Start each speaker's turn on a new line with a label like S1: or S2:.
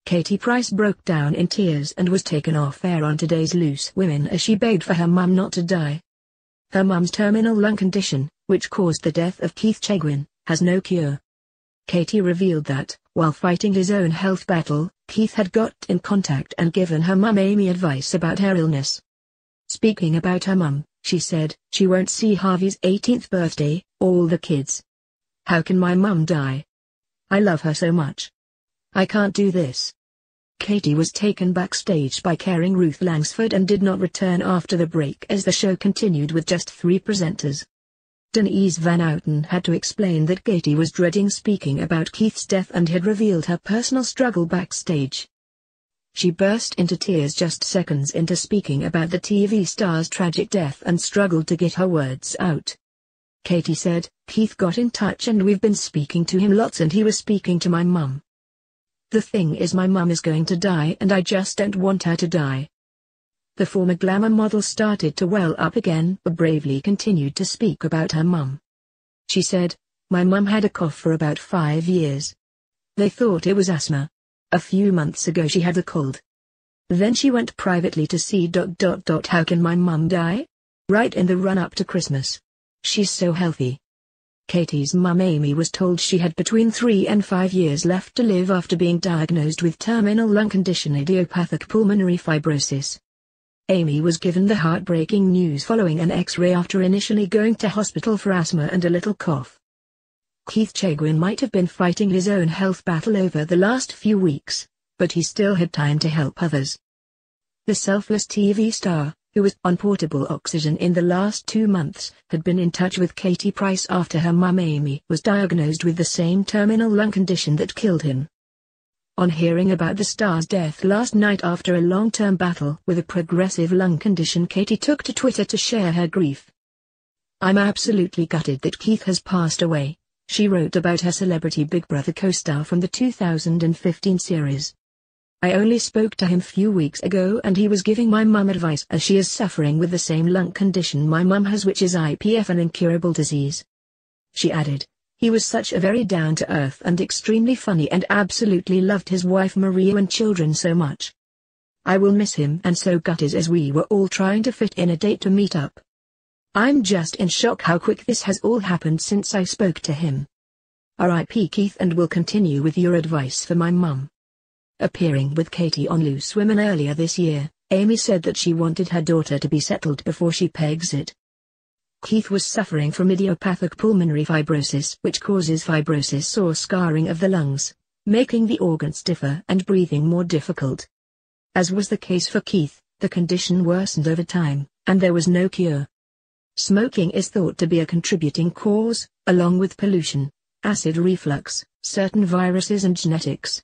S1: Katie Price broke down in tears and was taken off air on Today's Loose Women as she begged for her mum not to die. Her mum's terminal lung condition, which caused the death of Keith Chegwin, has no cure. Katie revealed that, while fighting his own health battle, Keith had got in contact and given her mum Amy advice about her illness. Speaking about her mum, she said, "She won't see Harvey's 18th birthday, all the kids. How can my mum die? I love her so much. I can't do this." Katie was taken backstage by caring Ruth Langsford and did not return after the break as the show continued with just 3 presenters. Denise Van Outen had to explain that Katie was dreading speaking about Keith's death and had revealed her personal struggle backstage. She burst into tears just seconds into speaking about the TV star's tragic death and struggled to get her words out. Katie said, "Keith got in touch and we've been speaking to him lots and he was speaking to my mum. The thing is my mum is going to die and I just don't want her to die." The former glamour model started to well up again but bravely continued to speak about her mum. She said, "My mum had a cough for about 5 years. They thought it was asthma. A few months ago she had a cold. Then she went privately to see ... How can my mum die? Right in the run-up to Christmas. She's so healthy." Katie's mum Amy was told she had between 3 and 5 years left to live after being diagnosed with terminal lung condition idiopathic pulmonary fibrosis. Amy was given the heartbreaking news following an X-ray after initially going to hospital for asthma and a little cough. Keith Chegwin might have been fighting his own health battle over the last few weeks, but he still had time to help others. The selfless TV star, who was on portable oxygen in the last 2 months, had been in touch with Katie Price after her mum Amy was diagnosed with the same terminal lung condition that killed him. On hearing about the star's death last night after a long-term battle with a progressive lung condition, Katie took to Twitter to share her grief. "I'm absolutely gutted that Keith has passed away," she wrote about her Celebrity Big Brother co-star from the 2015 series. "I only spoke to him few weeks ago and he was giving my mum advice as she is suffering with the same lung condition my mum has, which is IPF, an incurable disease." She added, "He was such a very down-to-earth and extremely funny and absolutely loved his wife Maria and children so much. I will miss him and so gutted as we were all trying to fit in a date to meet up. I'm just in shock how quick this has all happened since I spoke to him. R.I.P. Keith, and will continue with your advice for my mum." Appearing with Katie on Loose Women earlier this year, Amy said that she wanted her daughter to be settled before she pegs it. Keith was suffering from idiopathic pulmonary fibrosis, which causes fibrosis or scarring of the lungs, making the organs stiffer and breathing more difficult. As was the case for Keith, the condition worsened over time, and there was no cure. Smoking is thought to be a contributing cause, along with pollution, acid reflux, certain viruses and genetics.